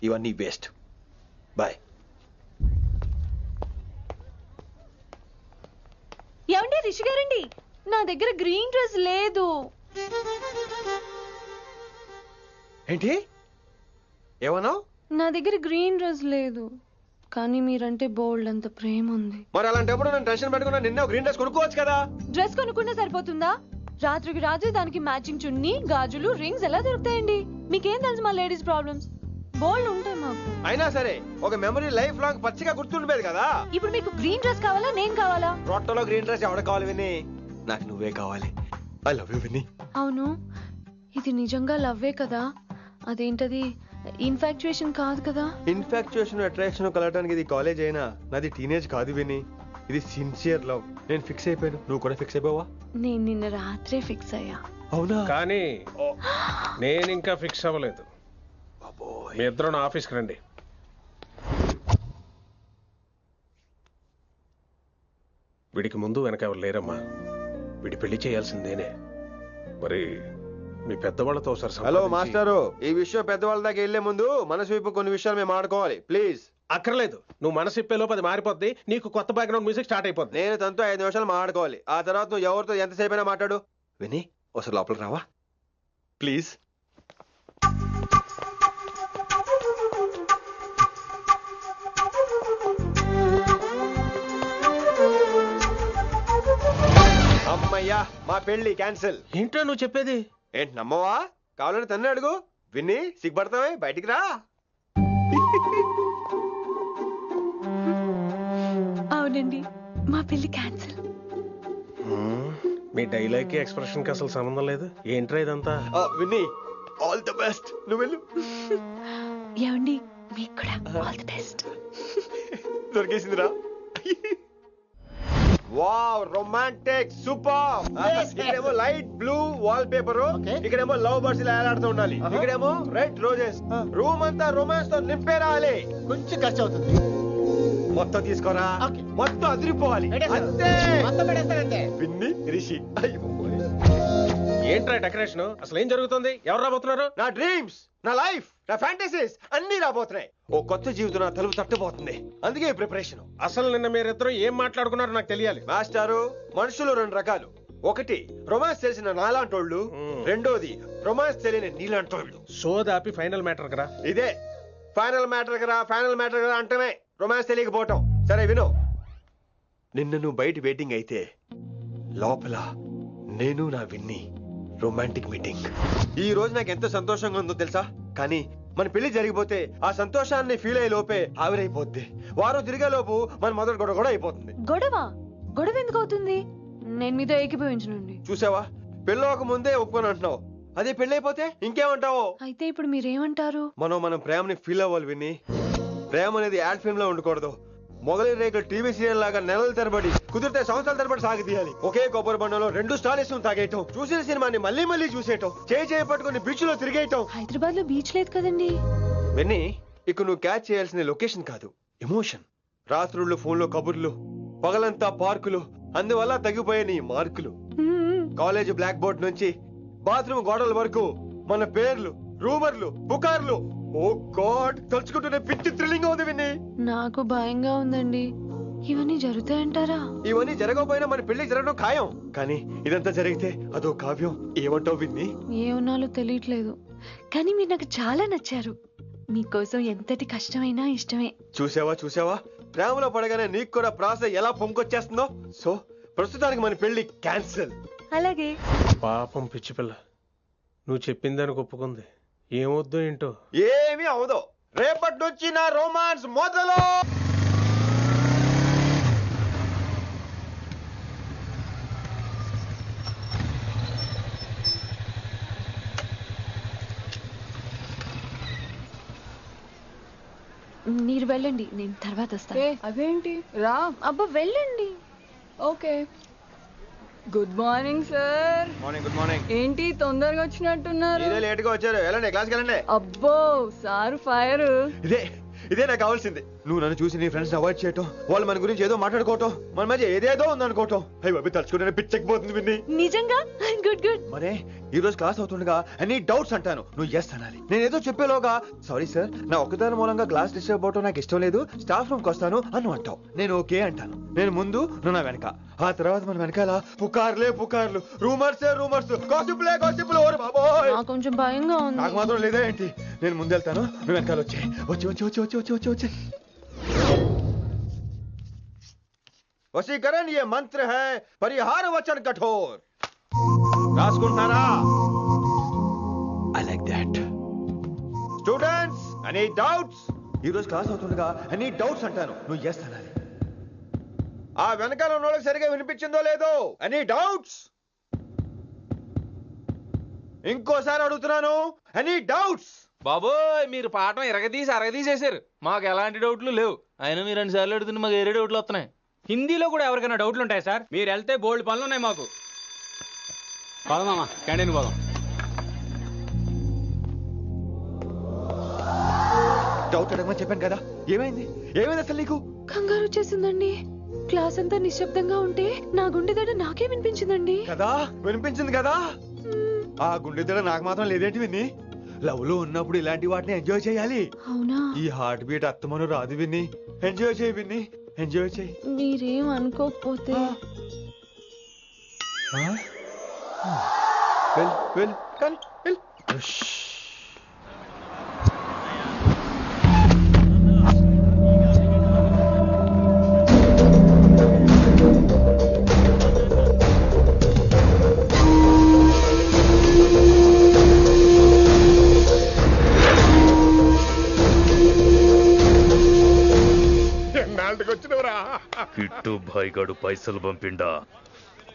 ఇవన్నీ వేస్ట్. బాయ్. ఏమండి రిషి గారండి, నా దగ్గర గ్రీన్ డ్రెస్ లేదు. ఏంటి ఏమన్నావు? నా దగ్గర గ్రీన్ డ్రెస్ లేదు, కానీ మీరంటే బోల్డ్ అంత ప్రేమ ఉంది. మరి అలాంటప్పుడు నేను టెన్షన్ పెట్టుకున్నా, నిన్నే గ్రీన్ డ్రెస్ కొనుక్కోవచ్చు కదా. డ్రెస్ కొనుక్కున్నా సరిపోతుందా? రాత్రికి రాత్రి దానికి మ్యాచింగ్ చున్నీ, గాజులు, రింగ్స్ ఎలా దొరుకుతాయండి? మీకేం తెలుసు మా లేడీస్ ప్రాబ్లమ్స్? బోల్డ్ ఉంటాయి మాకు. అయినా సరే ఒక మెమరీ లైఫ్ లాంగ్ పచ్చిగా గుర్తుండిపోయేది కదా. ఇప్పుడు మీకు గ్రీన్ డ్రెస్ కావాలా, నేను కావాలా? రొట్టెలో గ్రీన్ డ్రెస్ ఎవడ కావాలి విని? నాకు నువ్వే కావాలి. ఐ లవ్ యూ విని. అవును, ఇది నిజంగా లవ్వే కదా? అదేంటది, ఇన్ఫాక్చుయేషన్ కాదు కదా? ఇన్ఫాక్చుయేషన్ అట్రాక్షన్ కలగడానికి ఇది కాలేజ్ అయినా నాది టీనేజ్ కాదు విని. ఇది సిన్సియర్ లవ్. నేను ఫిక్స్ అయిపోయాను, నువ్వు కూడా ఫిక్స్ అయిపోవా? నేను నిన్న రాత్రే ఫిక్స్ అయ్యా. అవునా? కానీ నేను ఇంకా ఫిక్స్ అవ్వలేదు. మీ ఇద్దరు నా ఆఫీస్కి రండి. వీడికి ముందు వెనక ఎవరు లేరమ్మా. వీడి పెళ్లి చేయాల్సిందేనే. మరి మీ పెద్దవాళ్ళతో ఒకసారి హలో సంప్రదించి- మాస్టారు, ఈ విషయం పెద్దవాళ్ళ దాకా వెళ్లే ముందు మనసు వైపు కొన్ని విషయాలు మేము ఆడుకోవాలి ప్లీజ్. అక్కర్లేదు, నువ్వు మనసు ఇప్పే లోపు అది మారిపోద్ది, నీకు కొత్త బ్యాక్గ్రౌండ్ మ్యూజిక్ స్టార్ట్ అయిపోద్ది. నేను తనతో 5 నిమిషాలు మాట్లాడుకోవాలి. ఆ తర్వాత నువ్వు ఎవరితో ఎంతసేపు అయినా మాట్లాడు. విని ఒకసారి లోపలికి రావా ప్లీజ్. అమ్మయ్యా, మా పెళ్లి క్యాన్సిల్. ఏంటో నువ్వు చెప్పేది? ఏంటి నమ్మవా? కావాలని తన్నే అడుగు. విన్ని సిగ్గుపడతావే, బయటికి రా. అవునండి, మా పెళ్లి క్యాన్సిల్. మీ డైలాగ్ కి ఎక్స్ప్రెషన్ కి అసలు సంబంధం లేదు. ఏంట్రా ఇదంతా? విన్ని ఆల్ ది బెస్ట్. నువ్వు వెళ్ళు. ఏమండి, మీకు కూడా ఆల్ ది బెస్ట్. దొరికేసిందిరా. Wow, romantic, super. ఇక్కడేమో లైట్ బ్లూ వాల్ పేపర్, ఇక్కడేమో లవ్ బర్డ్స్ ఇలా ఏలాడుతూ ఉండాలి, ఇక్కడేమో రెడ్ రోజెస్. రూమ్ అంతా రొమాన్స్ తో నింపే రావాలి. కొంచెం ఖర్చు అవుతుంది. మొత్తం తీసుకోరా, మొత్తం అదిరిపోవాలి. అంతే, మొత్తం పెడేస్తానంతే. పిన్ని రిషి. ఏంట్రా డెకరేషన్? అసలు ఏం జరుగుతుంది? ఎవరు రాబోతున్నారు? నా డ్రీమ్స్, నా లైఫ్, నా ఫ్యాంటసీస్ అన్ని రాబోతున్నాయి. ఓ కొత్త జీవితం నా తలుపు తట్టబోతుంది. అందుకే ప్రిపరేషన్. అసలు నిన్న మీరిద్దరు ఏం మాట్లాడుకున్నారో నాకు తెలియాలి. మాస్టారు, మనుషులు 2 రకాలు. ఒకటి రొమాన్స్ తెలిసిన నాలాంటోళ్ళు, రెండోది రొమాన్స్ తెలియని నీలాంటోళ్ళు. సోదాపి ఫైనల్ మ్యాటర్ కదా ఇదే. ఫైనల్ మ్యాటర్ కదా, ఫైనల్ మ్యాటర్ కదా అంటమే రొమాన్స్ తెలియకపోవటం. సరే విను, నిన్న నువ్వు బయట వెయిటింగ్ అయితే లోపల నేను నా విన్ని రొమాంటిక్ మీటింగ్. ఈ రోజు నాకు ఎంత సంతోషంగా ఉందో తెలుసా? కానీ మన పెళ్లి జరిగిపోతే ఆ సంతోషాన్ని ఫీల్ అయ్యే లోపే ఆవిరైపోద్ది. వారం తిరిగే లోపు మన మొదటి గొడవ కూడా అయిపోతుంది. గొడవ ఎందుకు అవుతుంది? నేను మీతో ఏకీభవించనండి. చూసావా, పెళ్ళవక ముందే ఒప్పుకొని అంటున్నావు. అదే పెళ్లి అయిపోతే ఇంకేమంటావు? అయితే ఇప్పుడు మీరేమంటారు? మనం ప్రేమని ఫీల్ అవ్వాలి విని. ప్రేమ అనేది యాడ్ ఫిల్మ్ లో ఉండకూడదు. మొగలి రేకులు టీవీ సీరియల్ లాగా నెలల తరబడి, కుదిరితే సంవత్సరాల తరబడి సాగి తీయాలి. ఒకే కొబ్బరి బండంలో 2 స్టార్స్ తాగేయటం, చూసిన సినిమాని మళ్ళీ మళ్ళీ చూసేయటం, చేయి పట్టుకుని బీచ్ లో తిరిగేయటం. హైదరాబాద్ లో బీచ్ లేదు కదండి. విన్ని, ఇక్కడ నువ్వు క్యాచ్ చేయాల్సిన లొకేషన్ కాదు, ఎమోషన్. రాత్రుళ్ళు ఫోన్లో కబుర్లు, పగలంతా పార్కులు, అందువల్ల తగ్గిపోయే నీ మార్కులు. కాలేజ్ బ్లాక్ బోర్డ్ నుంచి బాత్రూమ్ గోడల వరకు మన పేర్లు, రూమర్లు, పుకార్లు. ఓ గాడ్, తలుచుకుంటూనే పిచ్చి థ్రిల్లింగ్ ఉంది విన్ని. నాకు భయంగా ఉందండి. ఇవన్నీ జరుగుతాయంటారా? ఇవన్నీ జరగకపోయినా మన పెళ్లి జరగడం ఖాయం. కానీ ఇదంతా జరిగితే అదో కావ్యం. ఏమంటావు విన్ని? ఏమన్నాలో తెలియట్లేదు, కానీ మీరు నాకు చాలా నచ్చారు. మీకోసం ఎంతటి కష్టమైనా ఇష్టమే. చూసావా, ప్రేమలో పడగానే నీకు కూడా ప్రాస ఎలా పొంకొచ్చేస్తుందో. సో ప్రస్తుతానికి మన పెళ్లి క్యాన్సిల్. అలాగే. పాపం పిచ్చి పిల్ల, నువ్వు చెప్పిందానికి ఒప్పుకుంది. ఏమొద్దు ఏంటో. ఏమీ అవదో. రేపటి నుంచి నా రొమాన్స్ మొదలు. మీరు వెళ్ళండి, నేను తర్వాత వస్తాను. అదేంటి రా. అబ్బా వెళ్ళండి. Okay. Good morning sir. Morning. Good morning. ఏంటి తొందరగా వచ్చినట్టున్నారు? మీరే లేట్ గా వచ్చారు. వెళ్ళండి, క్లాస్కి వెళ్ళండి. అబ్బో సార్ ఫైర్. ఇదే నాకు కావాల్సింది. నువ్వు నన్ను చూసి నీ ఫ్రెండ్స్ అవాయిడ్ చేయటం, వాళ్ళు మన గురించి ఏదో మాట్లాడుకోవటం, మన మధ్య ఏదేదో ఉందనుకోవటం. అయ్యి బాబు, తలుచుకుంటే పిచ్చెక్కిపోతుంది విన్ని. నిజంగా గుడ్. మరే ఈ రోజు క్లాస్ అవుతుండగా ఎనీ డౌట్స్ అంటాను, నువ్వు ఎస్ అనాలి. నేను ఏదో చెప్పేలోగా సారీ సార్, నా ఒక్కదాని మూలంగా క్లాస్ డిస్టర్బ్ అవటం నాకు ఇష్టం లేదు, స్టాఫ్ రూమ్ కి వస్తాను అని అంటావు. నేను ఓకే అంటాను. నేను ముందు, నువ్వు నా వెనక. ఆ తర్వాత మన వెనకాల పుకార్లు, రూమర్స్, గాసిప్లే. ఓరే బాబోయ్, నాకు కొంచెం భయంగా ఉంది. నాకు మాత్రం లేదా ఏంటి? నేను ముందెళ్తాను, నువ్వు వెనకాల వచ్చి. వశీకరణ ये मंत्र है, परिहार वचन कठोर. రాసుకుంటున్నారా? I like that. Students, any doubts? ఈ రోజు క్లాస్ అవుతుండగా ఎనీ డౌట్స్ అంటాను, నువ్వు ఎస్ అనాలి. ఆ వెనకాల ఉన్న వాళ్ళకి సరిగా వినిపించిందో లేదో? Any doubts? ఇంకోసారి అడుగుతున్నాను, ఎనీ డౌట్స్? బాబోయ్, మీరు పాఠం అరగదీసేశారు. మాకు ఎలాంటి డౌట్లు లేవు. అయినా మీరు 2 సార్లు అడుగుతుంటే మాకు ఏరే డౌట్లు వస్తున్నాయి. హిందీలో కూడా ఎవరికైనా డౌట్లు ఉంటాయి సార్? మీరు వెళ్తే బోల్డ్ పనులు ఉన్నాయి మాకు. పదమామా, క్యాంటీన్ పోదాం. డౌట్ అడగమని చెప్పాను కదా, ఏమైంది అసలు నీకు? కంగారు వచ్చేసిందండి. క్లాస్ అంతా నిశ్శబ్దంగా ఉంటే నా గుండె దడ నాకే వినిపించిందండి. కదా, వినిపించింది కదా. ఆ గుండె దడ నాకు మాత్రం లేదేంటి విన్ని? లవ్ లో ఉన్నప్పుడు ఇలాంటి వాటిని ఎంజాయ్ చేయాలి. అవునా? ఈ హార్ట్ బీట్ అత్తమను రాదు విన్ని. ఎంజాయ్ చేయి విన్ని, ఎంజాయ్ చేయి. మీరేం అనుకోకపోతే వెళ్ళు కానీ వెళ్ళు. ఎన్నాళ్ళకి వచ్చినవరా కిట్టు భాయ్ గాడు పైసలు పంపిండా?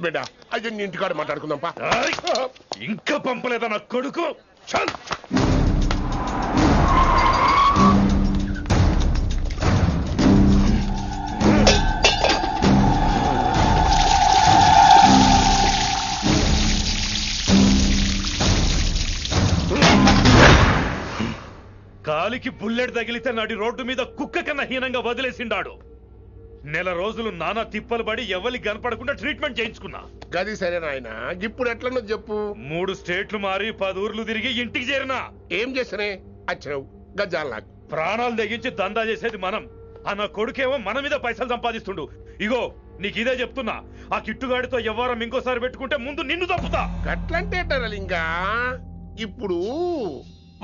బిడ్డ అయ్యో నీ ఇంటికాడ మాట్లాడుకుందాం పా. ఇంకా పంపలేదా నా కొడుకు? చల్. కాలికి బుల్లెట్ తగిలితే నాటి రోడ్డు మీద కుక్క కన్నా హీనంగా వదిలేసిండాడు. నెల రోజులు నానా తిప్పలు పడి ఎవరికి కనపడకుండా ట్రీట్మెంట్ చేయించుకున్నా. గది సరే నాయన, ఇప్పుడు ఎట్లనో చెప్పు. 3 స్టేట్లు మారి 10 ఊర్లు తిరిగి ఇంటికి చేరినా. ఏం చేసినే వచ్చినావు గజ్జాలు నాకు? ప్రాణాలు తెగించి దందా చేసేది మనం. ఆ నా కొడుకేమో మన మీద పైసలు సంపాదిస్తుండు. ఇగో నీకు ఇదే చెప్తున్నా, ఆ కిట్టుగాడితో ఎవరం ఇంకోసారి పెట్టుకుంటే ముందు నిన్ను తప్పుతా. గట్లంటే ఇంకా ఇప్పుడు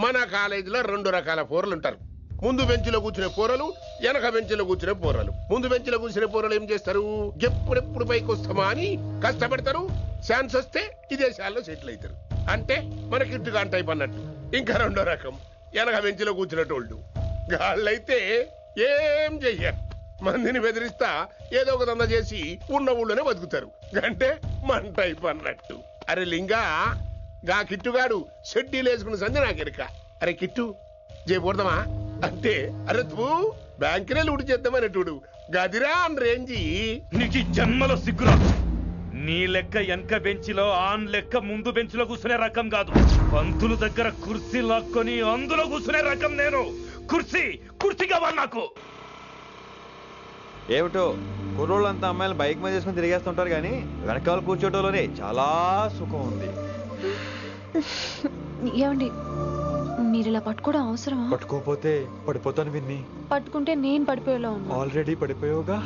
మన కాలేజీలో 2 రకాల పోరలు ఉంటారు. ముందు బెంచ్లో కూర్చునే పోరలు, వెనక బెంచ్లో కూర్చునే పోరలు. ముందు బెంచ్లో కూర్చునే పోరలు ఏం చేస్తారు? ఎప్పుడెప్పుడు పైకి వస్తామా అని కష్టపడతారు. ఛాన్స్ వస్తే విదేశాల్లో సెటిల్ అవుతారు. అంటే మన కిట్టుగా టైప్ అన్నట్టు. ఇంకా 2వ రకం వెనక బెంచ్లో కూర్చునేటోళ్ళు. గాళ్ళైతే ఏం చెయ్యరు, మందిని బెదిరిస్తా ఏదో ఒక దంద చేసి ఉన్న ఊళ్ళోనే బతుకుతారు. అంటే మన టైప్ అన్నట్టు. అరే లింగా, గా కిట్టుగాడు షెడ్డీలు వేసుకున్న సంధి నాకెరక. అరే కిట్టు చేయకూడదమా అంటే, అరే తూ బ్యాంకునే లూటి చేద్దామనేటోడు గదిరా అని రేంజి. నీకు జన్మలో సిగ్గురా. నీ లెక్క వెనక బెంచిలో, ఆన్ లెక్క ముందు బెంచ్లో కూర్చునే రకం కాదు. పంతులు దగ్గర కుర్చీ లాక్కొని అందులో కూర్చునే రకం నేను. కుర్చీ కావాలి నాకు. ఏమిటో కుర్రోళ్ళంతా అమ్మాయిలు బైక్ మీద చేసుకుని తిరిగేస్తుంటారు కానీ వెనకాల కూర్చోటంలోనే చాలా సుఖం ఉంది. ఏమండి, మీరు ఇలా పట్టుకోవడం అవసరమా? పట్టుకోపోతే పడిపోతాను విన్ని. పట్టుకుంటే నేను పడిపోయేలా ఉన్నా. ఆల్రెడీ పడిపోయావుగా.